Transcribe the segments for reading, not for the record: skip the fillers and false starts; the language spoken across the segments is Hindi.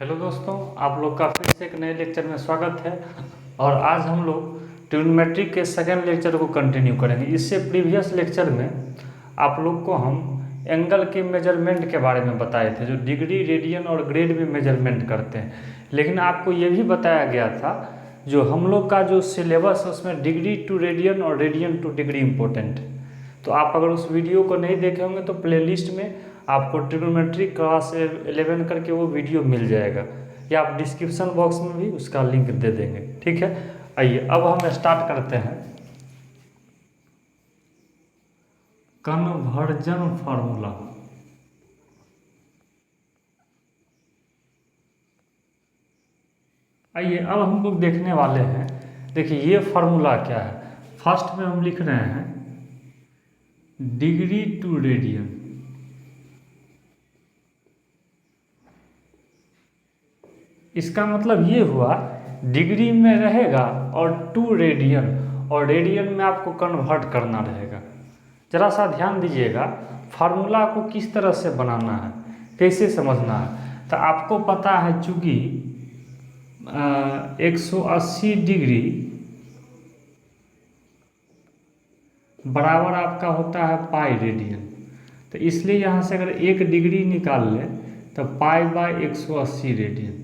हेलो दोस्तों, आप लोग का फिर से एक नए लेक्चर में स्वागत है। और आज हम लोग ट्रिग्नोमेट्री के सेकेंड लेक्चर को कंटिन्यू करेंगे। इससे प्रीवियस लेक्चर में आप लोग को हम एंगल के मेजरमेंट के बारे में बताए थे, जो डिग्री, रेडियन और ग्रेड में मेजरमेंट करते हैं। लेकिन आपको ये भी बताया गया था जो हम लोग का जो सिलेबस है उसमें डिग्री टू रेडियन और रेडियन टू डिग्री इम्पोर्टेंट है। तो आप अगर उस वीडियो को नहीं देखे होंगे तो प्लेलिस्ट में आपको ट्रिग्नोमेट्री क्लास 11 करके वो वीडियो मिल जाएगा, या आप डिस्क्रिप्शन बॉक्स में भी उसका लिंक दे देंगे। ठीक है, आइए अब हम स्टार्ट करते हैं कन्वर्जन फार्मूला। आइए अब हम लोग देखने वाले हैं, देखिए ये फार्मूला क्या है। फर्स्ट में हम लिख रहे हैं डिग्री टू रेडियन, इसका मतलब ये हुआ डिग्री में रहेगा और टू रेडियन, और रेडियन में आपको कन्वर्ट करना रहेगा। जरा सा ध्यान दीजिएगा, फार्मूला को किस तरह से बनाना है, कैसे समझना है। तो आपको पता है चूँकि 180 डिग्री बराबर आपका होता है पाई रेडियन। तो इसलिए यहाँ से अगर 1 डिग्री निकाल लें तो पाई बाय 180 रेडियन।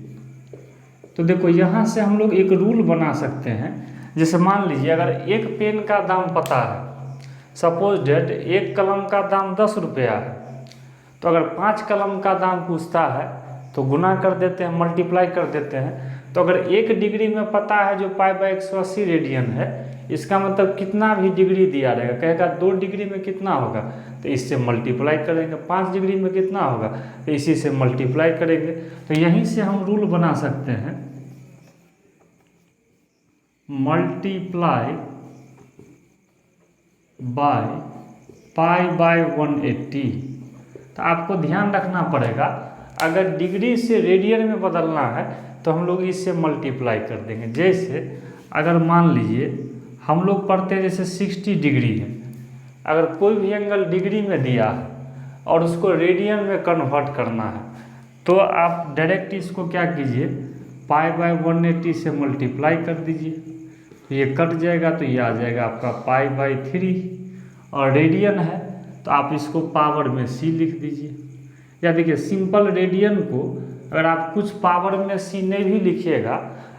तो देखो यहाँ से हम लोग एक रूल बना सकते हैं। जैसे मान लीजिए अगर एक पेन का दाम पता है, सपोज डेट एक कलम का दाम 10 रुपया है, तो अगर 5 कलम का दाम पूछता है तो गुना कर देते हैं, मल्टीप्लाई कर देते हैं। तो अगर 1 डिग्री में पता है जो पाई बाय 180 रेडियन है, इसका मतलब कितना भी डिग्री दिया रहेगा, कहेगा 2 डिग्री में कितना होगा तो इससे मल्टीप्लाई करेंगे, 5 डिग्री में कितना होगा तो इसी से मल्टीप्लाई करेंगे। तो यहीं से हम रूल बना सकते हैं मल्टीप्लाई बाय पाई बाय 180। तो आपको ध्यान रखना पड़ेगा, अगर डिग्री से रेडियन में बदलना है तो हम लोग इससे मल्टीप्लाई कर देंगे। जैसे अगर मान लीजिए हम लोग पढ़ते हैं जैसे 60 डिग्री है, अगर कोई भी एंगल डिग्री में दिया है और उसको रेडियन में कन्वर्ट करना है तो आप डायरेक्ट इसको क्या कीजिए, पाई बाय 180 से मल्टीप्लाई कर दीजिए। तो ये कट जाएगा तो ये आ जाएगा आपका पाई बाय 3, और रेडियन है तो आप इसको पावर में सी लिख दीजिए। या देखिए सिंपल रेडियन को अगर आप कुछ पावर में सी नहीं भी लिखिएगा,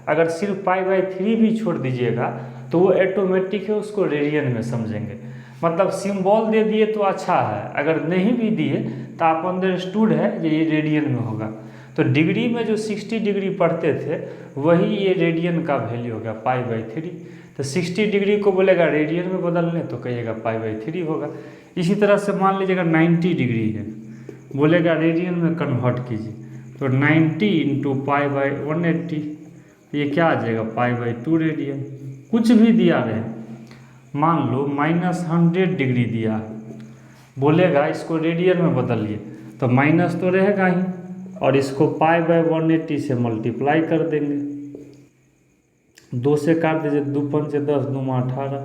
अगर सिर्फ पाई बाय 3 भी छोड़ दीजिएगा तो वो ऑटोमेटिक है, उसको रेडियन में समझेंगे। मतलब सिंबल दे दिए तो अच्छा है, अगर नहीं भी दिए तो आप अंडरस्टूड है ये रेडियन में होगा। तो डिग्री में जो 60 डिग्री पढ़ते थे वही ये रेडियन का वैल्यू होगा पाई बाय 3। तो 60 डिग्री को बोलेगा रेडियन में बदलने तो कहिएगा पाई बाय 3 होगा। इसी तरह से मान लीजिएगा 90 डिग्री है, बोलेगा रेडियन में कन्वर्ट कीजिए तो 90 इंटू पाई बाय 180, ये क्या आ जाएगा पाई बाय 2 रेडियन। कुछ भी दिया रहे, मान लो -100 डिग्री दिया है, बोलेगा इसको रेडियन में बदलिए तो माइनस तो रहेगा ही, और इसको पाई बाय 180 से मल्टीप्लाई कर देंगे। 2 से काट दीजिए, 2 पंचे 10, 2 18,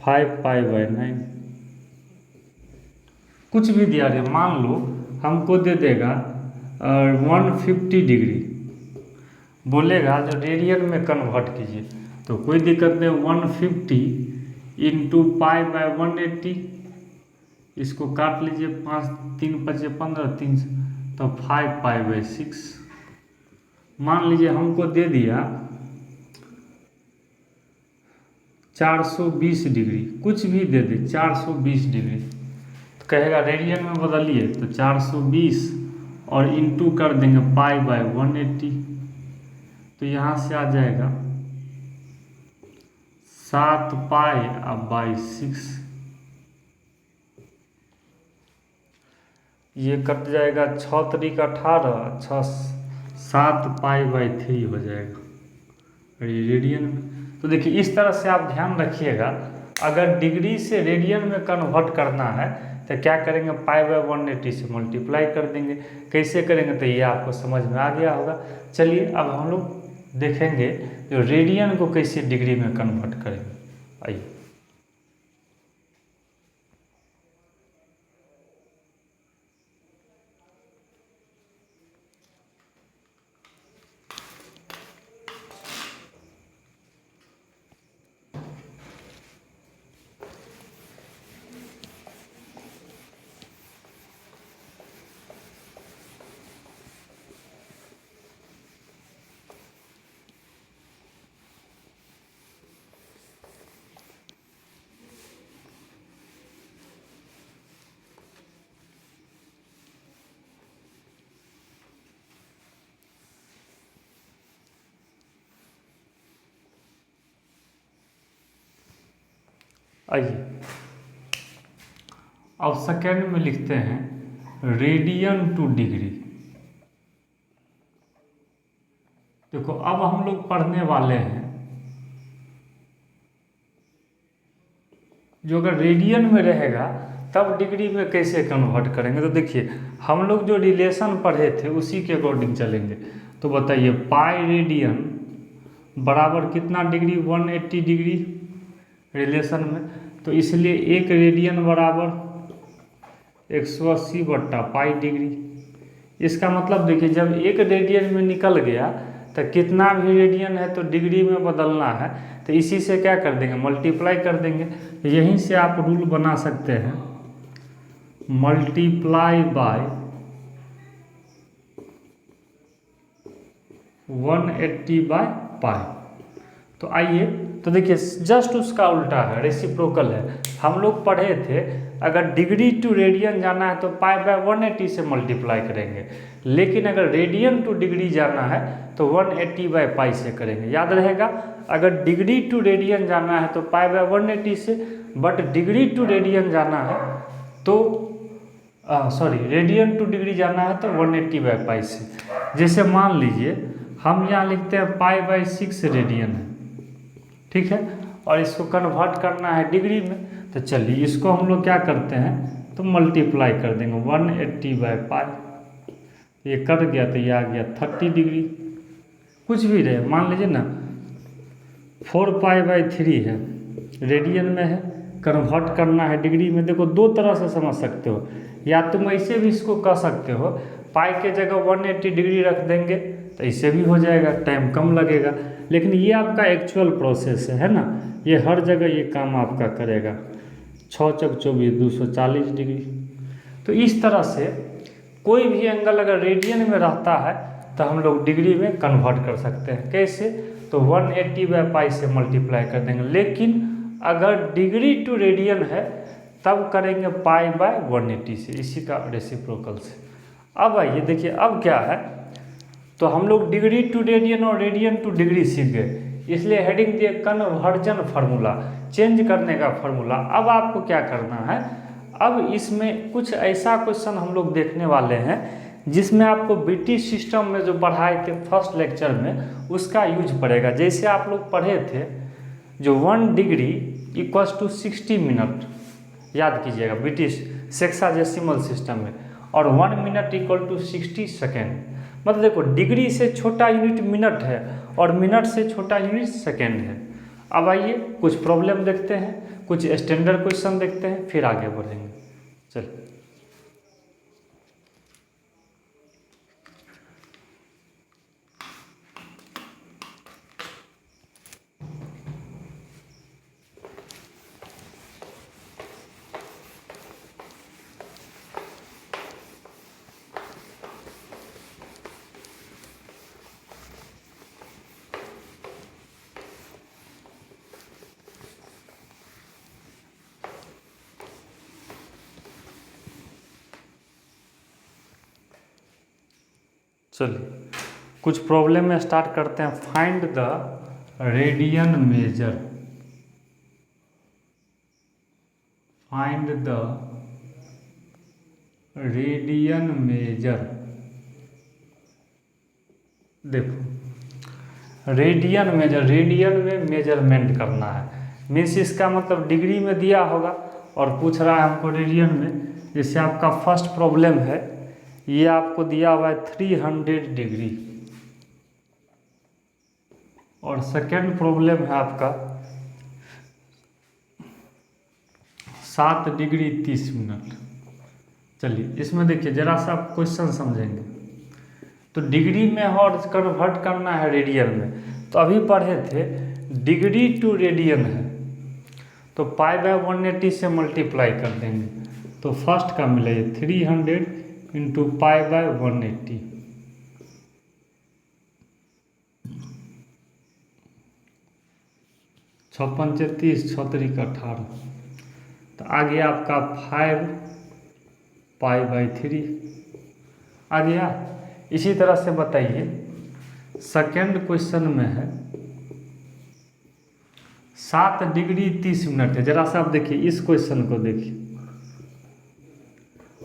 5 पाई बाय 9। कुछ भी दिया रहे, मान लो हमको दे देगा 150 डिग्री, बोलेगा जो रेडियन में कन्वर्ट कीजिए तो कोई दिक्कत नहीं, 150 इंटू पाई बाय 180, इसको काट लीजिए, 5 3 पचे 15, 3 तो 5 पाई बाय 6। मान लीजिए हमको दे दिया 420 डिग्री, कुछ भी दे दे 420 डिग्री, तो कहेगा रेडियन में बदलिए तो 420 और इंटू कर देंगे पाई बाय 180, तो यहाँ से आ जाएगा 7 पाई अब बाई 6, ये कट जाएगा 6 तरीक 18, 6 7 पाई बाय 3 हो जाएगा, और ये रेडियन में। तो देखिए इस तरह से आप ध्यान रखिएगा, अगर डिग्री से रेडियन में कन्वर्ट करना है तो क्या करेंगे, पाई बाय 180 से मल्टीप्लाई कर देंगे। कैसे करेंगे तो ये आपको समझ में आ गया होगा। चलिए अब हम लोग देखेंगे जो रेडियन को कैसे डिग्री में कन्वर्ट करेंगे। आइए आइए अब सेकेंड में लिखते हैं रेडियन टू डिग्री। देखो अब हम लोग पढ़ने वाले हैं जो अगर रेडियन में रहेगा तब डिग्री में कैसे कन्वर्ट करेंगे। तो देखिए हम लोग जो रिलेशन पढ़े थे उसी के अकॉर्डिंग चलेंगे। तो बताइए पाई रेडियन बराबर कितना डिग्री, 180 डिग्री रिलेशन में। तो इसलिए एक रेडियन बराबर 180/पाई डिग्री। इसका मतलब देखिए जब एक रेडियन में निकल गया तो कितना भी रेडियन है तो डिग्री में बदलना है, तो इसी से क्या कर देंगे, मल्टीप्लाई कर देंगे। यहीं से आप रूल बना सकते हैं मल्टीप्लाई बाय 180/पाई। तो आइए तो देखिए जस्ट उसका उल्टा है, रेसिप्रोकल है। हम लोग पढ़े थे अगर डिग्री टू रेडियन जाना है तो पाई/180 से मल्टीप्लाई करेंगे, लेकिन अगर रेडियन टू डिग्री जाना है तो 180/पाई से करेंगे। याद रहेगा अगर डिग्री टू रेडियन जाना है तो पाई/180 से, बट डिग्री टू रेडियन जाना है तो रेडियन टू डिग्री जाना है तो 180/पाई से। जैसे मान लीजिए हम यहाँ लिखते हैं पाई/6 रेडियन है, ठीक है, और इसको कन्वर्ट करना है डिग्री में। तो चलिए इसको हम लोग क्या करते हैं तो मल्टीप्लाई कर देंगे 180/पाई। ये कट गया तो ये आ गया 30 डिग्री। कुछ भी रहे मान लीजिए ना 4पाई/3 है, रेडियन में है, कन्वर्ट करना है डिग्री में। देखो दो तरह से समझ सकते हो, या तुम ऐसे भी इसको कह सकते हो पाई के जगह 180 डिग्री रख देंगे तो इससे भी हो जाएगा, टाइम कम लगेगा। लेकिन ये आपका एक्चुअल प्रोसेस है ना, ये हर जगह ये काम आपका करेगा। 6 × 24 240 डिग्री। तो इस तरह से कोई भी एंगल अगर रेडियन में रहता है तो हम लोग डिग्री में कन्वर्ट कर सकते हैं। कैसे, तो 180/पाई से मल्टीप्लाई कर देंगे। लेकिन अगर डिग्री टू रेडियन है तब करेंगे पाई/180 से, इसी का रेसिप्रोकल से। अब आइए देखिए अब क्या है, तो हम लोग डिग्री टू रेडियन और रेडियन टू डिग्री सीख गए, इसलिए हेडिंग दिए कन्वर्जन फार्मूला, चेंज करने का फार्मूला। अब आपको क्या करना है, अब इसमें कुछ ऐसा क्वेश्चन हम लोग देखने वाले हैं जिसमें आपको ब्रिटिश सिस्टम में जो पढ़ाए थे फर्स्ट लेक्चर में उसका यूज पड़ेगा। जैसे आप लोग पढ़े थे जो 1 डिग्री = 60 मिनट, याद कीजिएगा ब्रिटिश सेक्साडेसिमल सिस्टम में, और 1 मिनट = 60 सेकेंड। मतलब देखो डिग्री से छोटा यूनिट मिनट है और मिनट से छोटा यूनिट सेकेंड है। अब आइए कुछ प्रॉब्लम देखते हैं, कुछ स्टैंडर्ड क्वेश्चन देखते हैं, फिर आगे बढ़ेंगे। चलिए कुछ प्रॉब्लम में स्टार्ट करते हैं। Find the radian major, find the radian major. देखो रेडियन मेजर, रेडियन में मेजरमेंट करना है, मीन्स इसका मतलब डिग्री में दिया होगा और पूछ रहा है हमको रेडियन में। जैसे आपका फर्स्ट प्रॉब्लम है, ये आपको दिया हुआ है 300 डिग्री, और सेकेंड प्रॉब्लम है आपका 7 डिग्री 30 मिनट। चलिए इसमें देखिए जरा सा आप क्वेश्चन समझेंगे। तो डिग्री में और कन्वर्ट करना है रेडियन में, तो अभी पढ़े थे डिग्री टू रेडियन है तो पाई/180 से मल्टीप्लाई कर देंगे। तो फर्स्ट का मिलेगा 300 × पाई/180, 6 × 35 6 × 18। तो आ गया आपका 5 पाई/3 आ गया। इसी तरह से बताइए सेकेंड क्वेश्चन में है 7 डिग्री 30 मिनट है। जरा सा आप देखिए इस क्वेश्चन को देखिए।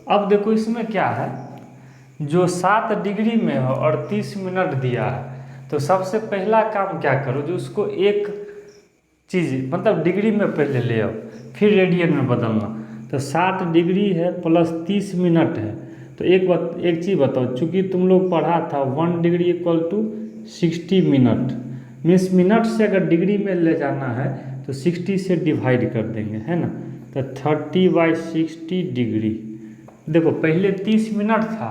अब देखो इसमें क्या है, जो 7 डिग्री में हो और 30 मिनट दिया है, तो सबसे पहला काम क्या करो, जो उसको एक चीज़ मतलब डिग्री में पहले ले आओ, फिर रेडियन में बदलना। तो 7 डिग्री है प्लस 30 मिनट है, तो एक चीज़ बताओ, चूँकि तुम लोग पढ़ा था 1 degree equal to 60 minute, means minute से अगर डिग्री में ले जाना है तो 60 से डिवाइड कर देंगे, है ना। तो 30/60 डिग्री। देखो पहले 30 मिनट था,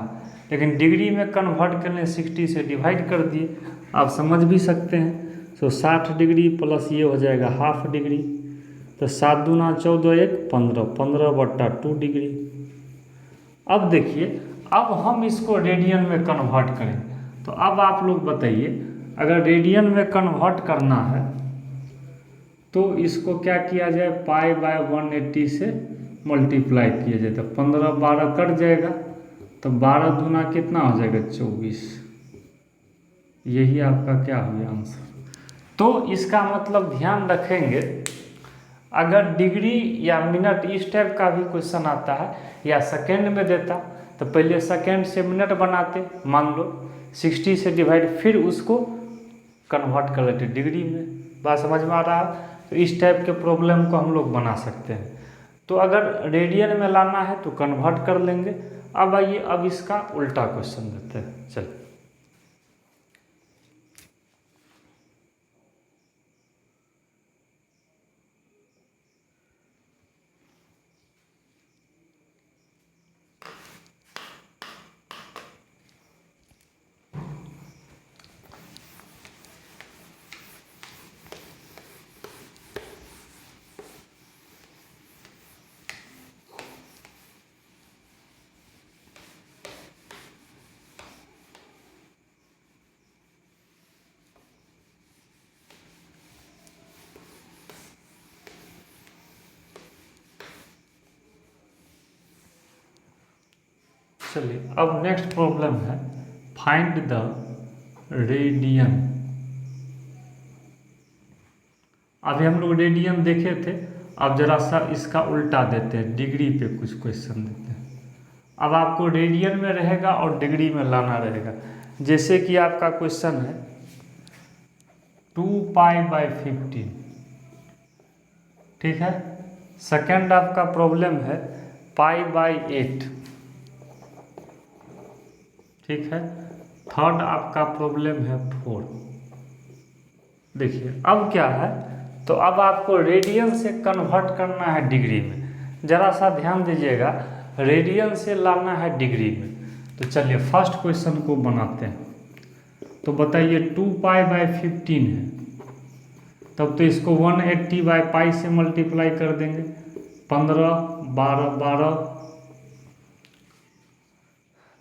लेकिन डिग्री में कन्वर्ट करने 60 से डिवाइड कर दिए, आप समझ भी सकते हैं। तो 60 डिग्री प्लस ये हो जाएगा हाफ डिग्री, तो 7 दूना 14 1 15, 15/2 डिग्री। अब देखिए, अब हम इसको रेडियन में कन्वर्ट करें, तो अब आप लोग बताइए, अगर रेडियन में कन्वर्ट करना है तो इसको क्या किया जाए, π/180 से मल्टीप्लाई किया जाए, तो 15 12 कट जाएगा, तो 12 दूना कितना हो जाएगा 24। यही आपका क्या हो गया आंसर। तो इसका मतलब ध्यान रखेंगे, अगर डिग्री या मिनट इस टाइप का भी क्वेश्चन आता है या सेकेंड में देता, तो पहले सेकेंड से मिनट बनाते, मान लो 60 से डिवाइड, फिर उसको कन्वर्ट कर लेते डिग्री में। बात समझ में आ रहा है। तो इस टाइप के प्रॉब्लम को हम लोग बना सकते हैं। तो अगर रेडियन में लाना है तो कन्वर्ट कर लेंगे। अब आइए, अब इसका उल्टा क्वेश्चन देते हैं। चलिए, अब नेक्स्ट प्रॉब्लम है, फाइंड द रेडियन। अभी हम लोग रेडियन देखे थे, अब जरा सा इसका उल्टा देते हैं, डिग्री पे कुछ क्वेश्चन देते हैं। अब आपको रेडियन में रहेगा और डिग्री में लाना रहेगा। जैसे कि आपका क्वेश्चन है 2π/15, ठीक है। सेकंड आपका प्रॉब्लम है π/8, ठीक है। थर्ड आपका प्रॉब्लम है 4। देखिए अब क्या है, तो अब आपको रेडियन से कन्वर्ट करना है डिग्री में। जरा सा ध्यान दीजिएगा, रेडियन से लाना है डिग्री में। तो चलिए फर्स्ट क्वेश्चन को बनाते हैं। तो बताइए 2π/15 है, तब तो इसको 180/π से मल्टीप्लाई कर देंगे। 15 12 12,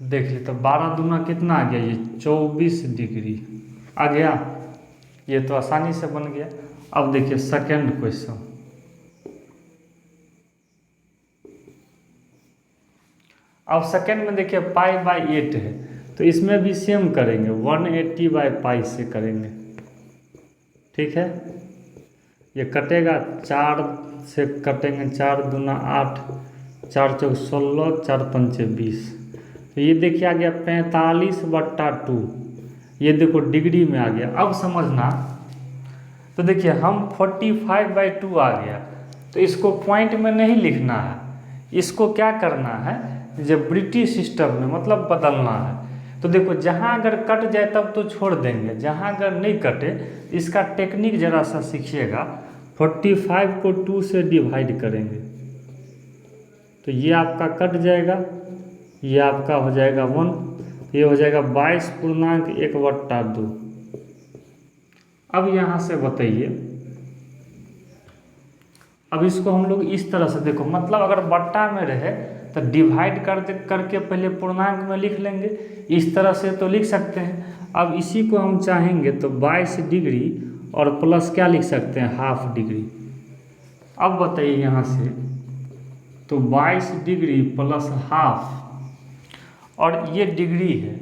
देख ली, तो 12 दूना कितना आ गया, ये 24 डिग्री आ गया। ये तो आसानी से बन गया। अब देखिए सेकंड क्वेश्चन, अब सेकंड में देखिए π/8 है, तो इसमें भी सेम करेंगे, 180/π से करेंगे, ठीक है। ये कटेगा, 4 से कटेंगे, 4 दूना 8, 4 चौक 16, 4 पंचे 20। तो ये देखिए आ गया 45/2, ये देखो डिग्री में आ गया। अब समझना, तो देखिए हम 45/2 आ गया, तो इसको पॉइंट में नहीं लिखना है, इसको क्या करना है, जब ब्रिटिश सिस्टम में मतलब बदलना है। तो देखो जहाँ अगर कट जाए तब तो छोड़ देंगे, जहाँ अगर नहीं कटे, इसका टेक्निक जरा सा सीखिएगा। 45 को 2 से डिवाइड करेंगे, तो ये आपका कट जाएगा, ये आपका हो जाएगा 1, ये हो जाएगा 22.1/2। अब यहाँ से बताइए, अब इसको हम लोग इस तरह से देखो, मतलब अगर बट्टा में रहे तो डिवाइड करके पहले पूर्णांक में लिख लेंगे, इस तरह से तो लिख सकते हैं। अब इसी को हम चाहेंगे तो 22 डिग्री और प्लस क्या लिख सकते हैं, हाफ डिग्री। अब बताइए यहाँ से, तो 22 डिग्री प्लस हाफ, और ये डिग्री है,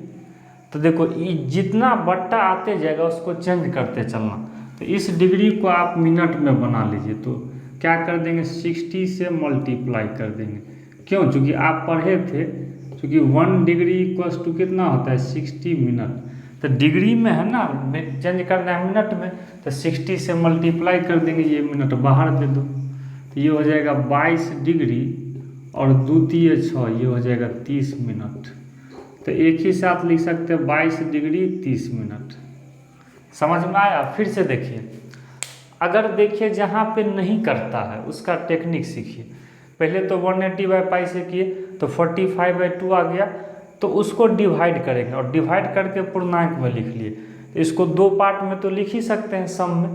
तो देखो जितना बट्टा आते जाएगा उसको चेंज करते चलना। तो तो इस डिग्री को आप मिनट में बना लीजिए। तो क्या कर देंगे, 60 से मल्टीप्लाई कर देंगे। क्यों? चूँकि आप पढ़े थे, चूँकि 1 डिग्री इक्वल्स टू कितना होता है, 60 मिनट। तो डिग्री में है ना, चेंज करना है मिनट में, तो 60 से मल्टीप्लाई कर देंगे, ये मिनट बाहर दे दो। तो ये हो जाएगा 22 डिग्री और 2 तिये 6, ये हो जाएगा 30 मिनट। तो एक ही साथ लिख सकते हैं 22 डिग्री 30 मिनट। समझ में आया? फिर से देखिए, अगर देखिए जहाँ पे नहीं करता है उसका टेक्निक सीखिए। पहले तो 180/π से किए तो 45/2 आ गया, तो उसको डिवाइड करेंगे और डिवाइड करके पूर्णांक में लिख लिए। तो इसको 2 पार्ट में तो लिख ही सकते हैं, सम में।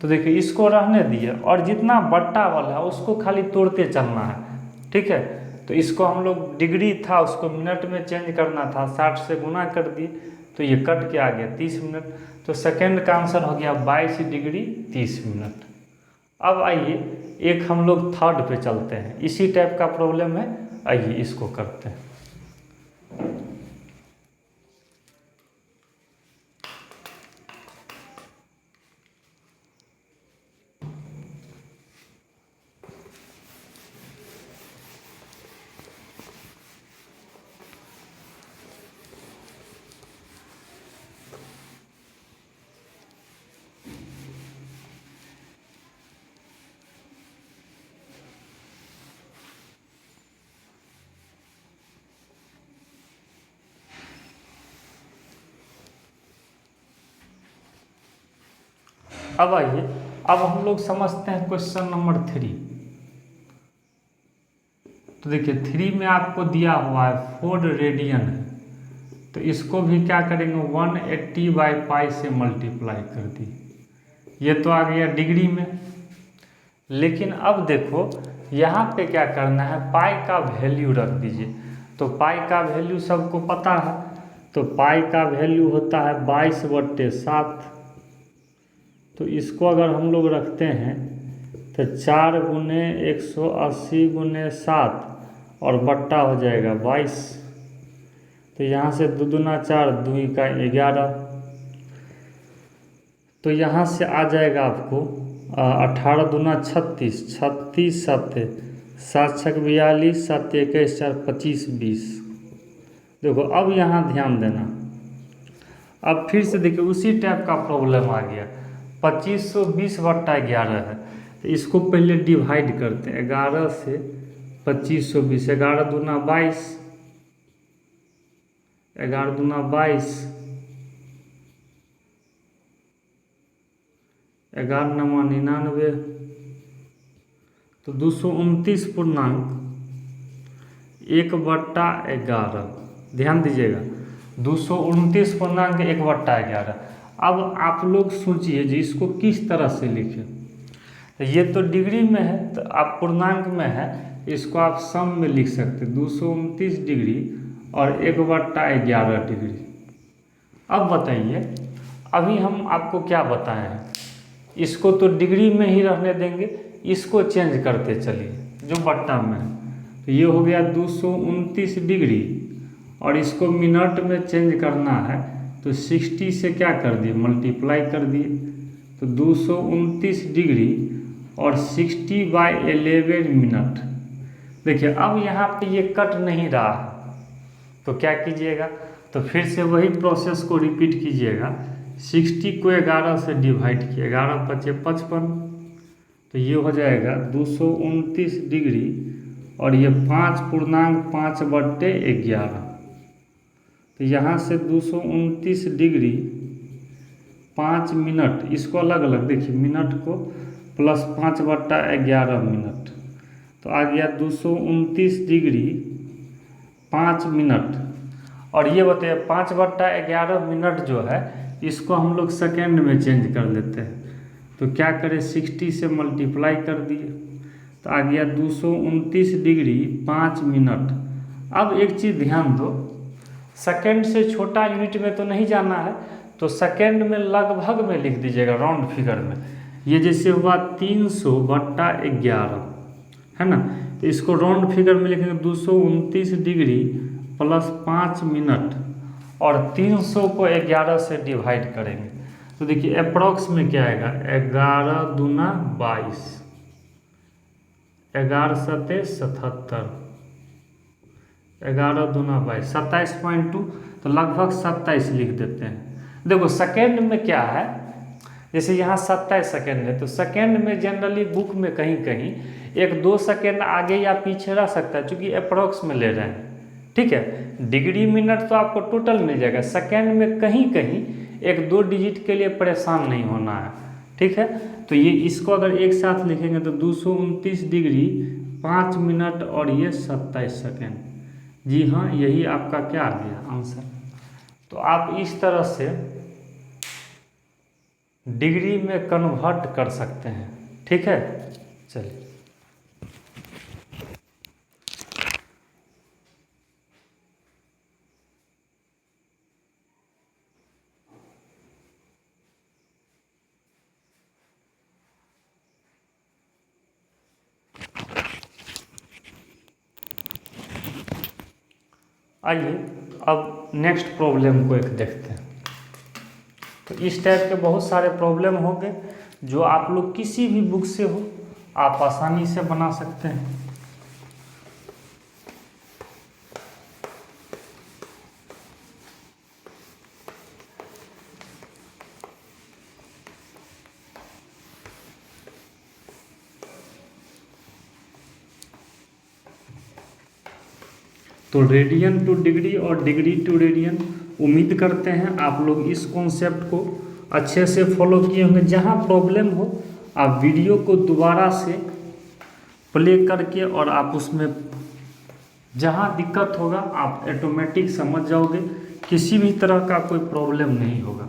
तो देखिए इसको रहने दिए और जितना बट्टा वाला है उसको खाली तोड़ते चलना है, ठीक है। तो इसको हम लोग डिग्री था उसको मिनट में चेंज करना था, 60 से गुना कर दिए तो ये कट के आ गया 30 मिनट। तो सेकंड का आंसर हो गया 22 डिग्री 30 मिनट। अब आइए एक हम लोग थर्ड पे चलते हैं, इसी टाइप का प्रॉब्लम है, आइए इसको करते हैं। अब आइए, अब हम लोग समझते हैं क्वेश्चन नंबर 3। तो देखिए 3 में आपको दिया हुआ है 4 रेडियन है, तो इसको भी क्या करेंगे 180/π से मल्टीप्लाई कर दी। ये तो आ गया डिग्री में। लेकिन अब देखो यहाँ पे क्या करना है, पाई का वैल्यू रख दीजिए। तो पाई का वैल्यू सबको पता है, तो पाई का वैल्यू होता है 22/7। तो इसको अगर हम लोग रखते हैं तो 4 गुने 180 गुने 7 और बट्टा हो जाएगा 22। तो यहाँ से 2 दूना 4, 2 का 11। तो यहाँ से आ जाएगा आपको 18 दूना 36, 36 7 7 6 42, 7 21 4 25 20। देखो अब यहाँ ध्यान देना, अब फिर से देखिए उसी टाइप का प्रॉब्लम आ गया। 2520/11 है, तो इसको पहले डिवाइड करते हैं 11 से 2520। 11 दूना 22, 11 दूना 22, 11 नवा 99। तो 229 पूर्णांक 1/11। ध्यान दीजिएगा 229 पूर्णांक 1/11। अब आप लोग सोचिए जी इसको किस तरह से लिखें। तो ये तो डिग्री में है, तो आप पूर्णांक में है, इसको आप सम में लिख सकते 229 डिग्री और 1/11 डिग्री। अब बताइए, अभी हम आपको क्या बताए हैं, इसको तो डिग्री में ही रहने देंगे, इसको चेंज करते चलिए जो बट्टा में है। तो ये हो गया 229 डिग्री और इसको मिनट में चेंज करना है, तो 60 से क्या कर दिए मल्टीप्लाई कर दिए। तो 229 डिग्री और 60/11 मिनट। देखिए अब यहाँ पे ये कट नहीं रहा है, तो क्या कीजिएगा, तो फिर से वही प्रोसेस को रिपीट कीजिएगा। 60 को 11 से डिवाइड किए, 11 × 5 = 55। तो ये हो जाएगा 229 डिग्री और ये 5.5/11। तो यहाँ से 229 डिग्री 5 मिनट, इसको अलग अलग देखिए, मिनट को प्लस 5/11 मिनट। तो आ गया 229 डिग्री 5 मिनट। और ये बताइए 5/11 मिनट जो है इसको हम लोग सेकेंड में चेंज कर लेते हैं। तो क्या करें, 60 से मल्टीप्लाई कर दिए, तो आ गया 229 डिग्री 5 मिनट। अब एक चीज़ ध्यान दो, सेकेंड से छोटा यूनिट में तो नहीं जाना है, तो सेकेंड में लगभग में लिख दीजिएगा, राउंड फिगर में। ये जैसे हुआ 300/11 है ना, तो इसको राउंड फिगर में लिखेंगे 229 डिग्री प्लस 5 मिनट और 300 को 11 से डिवाइड करेंगे। तो देखिए अप्रॉक्स में क्या आएगा, 11 दूना 22, 11 सत्ते 77, 11 दूना 22, 27.2, तो लगभग 27 लिख देते हैं। देखो सेकेंड में क्या है, जैसे यहाँ 27 सेकेंड है, तो सेकेंड में जनरली बुक में कहीं कहीं 1-2 सेकेंड आगे या पीछे रह सकता है, क्योंकि अप्रॉक्स में ले रहे हैं। ठीक है, डिग्री मिनट तो आपको टोटल मिल जाएगा, सेकेंड में कहीं कहीं 1-2 डिजिट के लिए परेशान नहीं होना है। ठीक है, तो ये इसको अगर एक साथ लिखेंगे तो 229 डिग्री 5 मिनट और ये 27 सेकेंड। जी हाँ, यही आपका क्या आ गया आंसर। तो आप इस तरह से डिग्री में कन्वर्ट कर सकते हैं। ठीक है, चलिए आइए अब नेक्स्ट प्रॉब्लम को एक देखते हैं। तो इस टाइप के बहुत सारे प्रॉब्लम होंगे जो आप लोग किसी भी बुक से हो आप आसानी से बना सकते हैं। तो रेडियन टू डिग्री और डिग्री टू रेडियन, उम्मीद करते हैं आप लोग इस कॉन्सेप्ट को अच्छे से फॉलो किए होंगे। जहाँ प्रॉब्लम हो आप वीडियो को दोबारा से प्ले करके और आप उसमें जहाँ दिक्कत होगा आप ऑटोमेटिक समझ जाओगे, किसी भी तरह का कोई प्रॉब्लम नहीं होगा।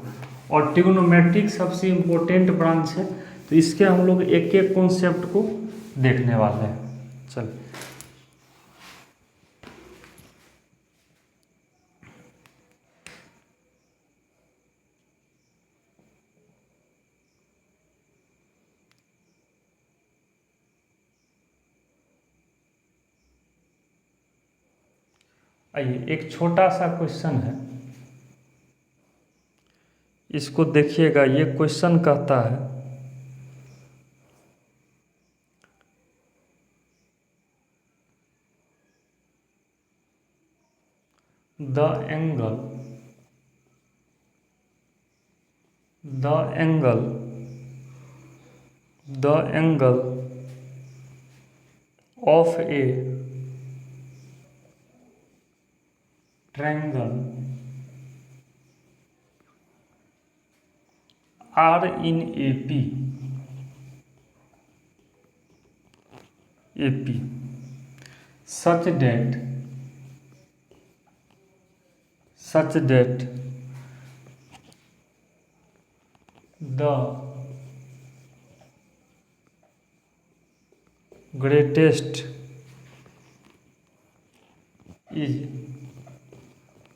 और ट्रिग्नोमेट्रिक सबसे इम्पोर्टेंट ब्रांच है, तो इसके हम लोग एक एक कॉन्सेप्ट को देखने वाले हैं। चलिए आइए, एक छोटा सा क्वेश्चन है, इसको देखिएगा। ये क्वेश्चन कहता है the angle of A triangle are in AP such that the greatest is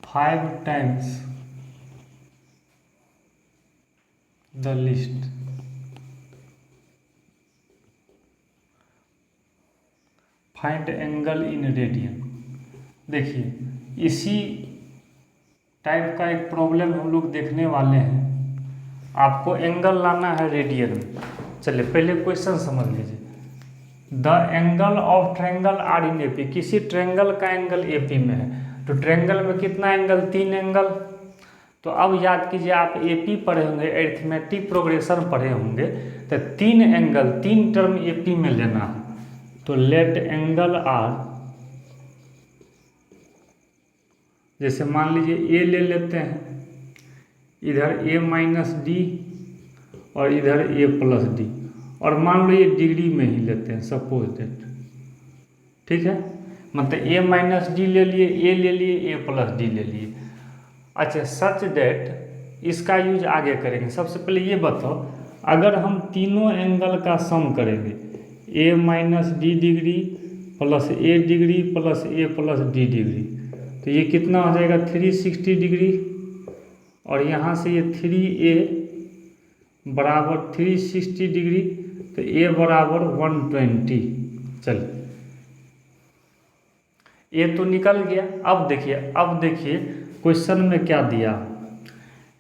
5 times the least। Find angle in radian. देखिए इसी टाइप का एक प्रॉब्लम हम लोग देखने वाले हैं। आपको एंगल लाना है रेडियन में। चलिए पहले क्वेश्चन समझ लीजिए। The angle of triangle are in AP, किसी ट्रायंगल का एंगल एपी में है। तो ट्रायंगल में कितना एंगल, 3 एंगल। तो अब याद कीजिए, आप एपी पढ़े होंगे, अरिथमेटिक प्रोग्रेशन पढ़े होंगे, तो 3 एंगल 3 टर्म एपी में लेना है। तो लेट एंगल आर, जैसे मान लीजिए ए ले लेते हैं, इधर ए माइनस डी और इधर ए प्लस डी, और मान लो ये डिग्री में ही लेते हैं, सपोज दैट। ठीक है, मतलब ए माइनस डी ले लिए, ए ले लिए, ए प्लस डी ले लिए। अच्छा, सच दैट इसका यूज आगे करेंगे। सबसे पहले ये बताओ, अगर हम तीनों एंगल का सम करेंगे, ए माइनस डी डिग्री प्लस ए डिग्री प्लस ए प्लस डी डिग्री, तो ये कितना हो जाएगा, 360 डिग्री। और यहाँ से ये 3a बराबर 360 डिग्री, तो a बराबर 120। चलिए ये तो निकल गया। अब देखिए क्वेश्चन में क्या दिया,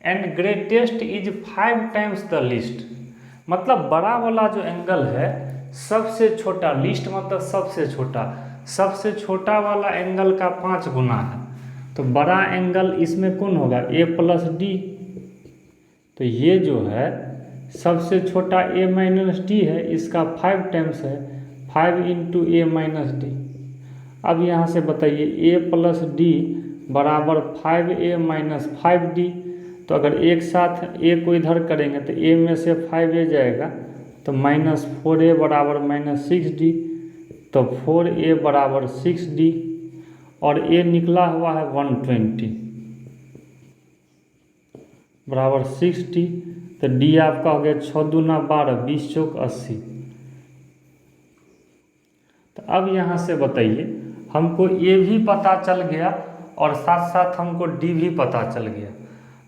and greatest is 5 times the least. मतलब बड़ा वाला जो एंगल है सबसे छोटा, लीस्ट मतलब सबसे छोटा वाला एंगल का 5 गुना है। तो बड़ा एंगल इसमें कौन होगा, ए प्लस डी। तो ये जो है सबसे छोटा ए माइनस डी है, इसका 5 टाइम्स है, 5 इंटू ए माइनस डी। अब यहाँ से बताइए ए प्लस डी बराबर 5a माइनस 5d। तो अगर एक साथ ए को इधर करेंगे तो ए में से 5a जाएगा, तो -4a बराबर -6d। तो 4a बराबर 6d और a निकला हुआ है 120 बराबर 6d। तो d आपका हो गया 6 दूना 12, 20 चौक 80। तो अब यहाँ से बताइए हमको a भी पता चल गया और साथ साथ हमको d भी पता चल गया।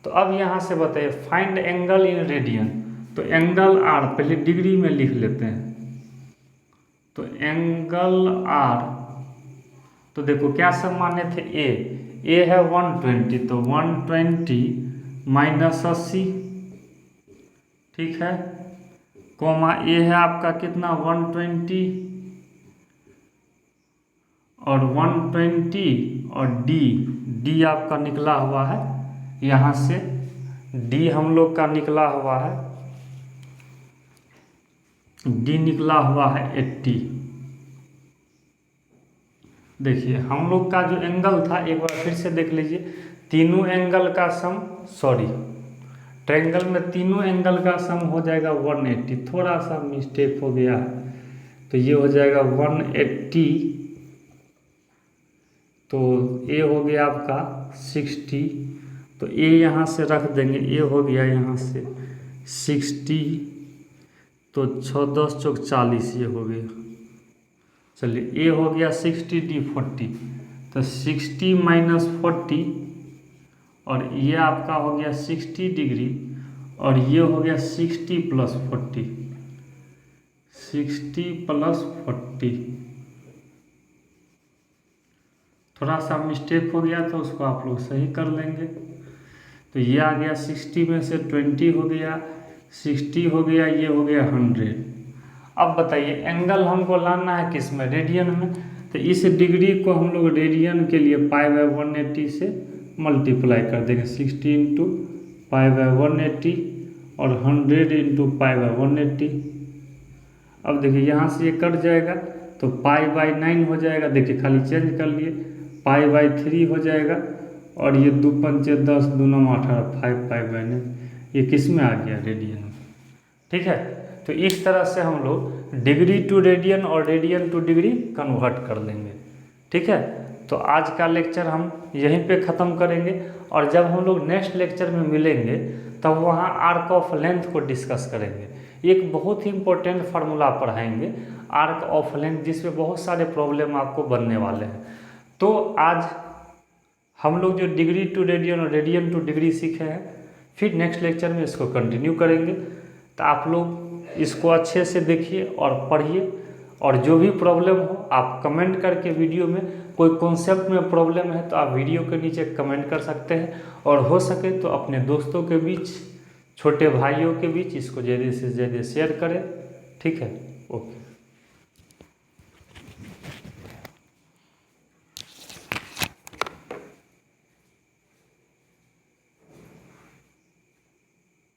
तो अब यहाँ से बताइए फाइंड एंगल इन रेडियन। तो एंगल r पहले डिग्री में लिख लेते हैं। तो एंगल r, तो देखो क्या सब माने थे, a है 120, तो 120 माइनस 80, ठीक है, कोमा a है आपका कितना 120 और 120 और d आपका निकला हुआ है, यहाँ से d हम लोग का निकला हुआ है, d निकला हुआ है 80। देखिए हम लोग का जो एंगल था एक बार फिर से देख लीजिए, तीनों एंगल का सम, सॉरी ट्रायंगल में तीनों एंगल का सम हो जाएगा 180। थोड़ा सा मिस्टेक हो गया है, तो ये हो जाएगा 180। तो ए हो गया आपका 60, तो ए यहाँ से रख देंगे, ए हो गया यहाँ से 60, तो 6 10 चौक 40 ये हो गया। चलिए ए हो गया 60, डी 40, तो 60 माइनस 40 और ये आपका हो गया 60 डिग्री और ये हो गया 60 प्लस 40, 60 प्लस 40। थोड़ा सा मिस्टेक हो गया तो उसको आप लोग सही कर लेंगे। तो ये आ गया 60 में से 20 हो गया, 60 हो गया, ये हो गया 100। अब बताइए एंगल हमको लाना है किस में, रेडियन में। तो इस डिग्री को हम लोग रेडियन के लिए π/180 से मल्टीप्लाई कर देंगे, 60 इंटू π/180 और 100 इंटू π/180। अब देखिए यहाँ से ये कट जाएगा तो π/9 हो जाएगा, देखिए खाली चेंज कर लिए, π/3 हो जाएगा और ये 2 पंचे 10, 2 9 18, 5 π/9। ये किस में आ गया, रेडियन में। ठीक है, तो इस तरह से हम लोग डिग्री टू रेडियन और रेडियन टू डिग्री कन्वर्ट कर लेंगे। ठीक है, तो आज का लेक्चर हम यहीं पे ख़त्म करेंगे और जब हम लोग नेक्स्ट लेक्चर में मिलेंगे तब वहाँ आर्क ऑफ लेंथ को डिस्कस करेंगे। एक बहुत ही इम्पोर्टेंट फार्मूला पढ़ाएंगे आर्क ऑफ लेंथ, जिसमें बहुत सारे प्रॉब्लम आपको बनने वाले हैं। तो आज हम लोग जो डिग्री टू रेडियन और रेडियन टू डिग्री सीखे हैं, फिर नेक्स्ट लेक्चर में इसको कंटिन्यू करेंगे। तो आप लोग इसको अच्छे से देखिए और पढ़िए, और जो भी प्रॉब्लम हो आप कमेंट करके, वीडियो में कोई कॉन्सेप्ट में प्रॉब्लम है तो आप वीडियो के नीचे कमेंट कर सकते हैं, और हो सके तो अपने दोस्तों के बीच, छोटे भाइयों के बीच इसको ज़्यादा से ज़्यादा शेयर करें। ठीक है, ओके।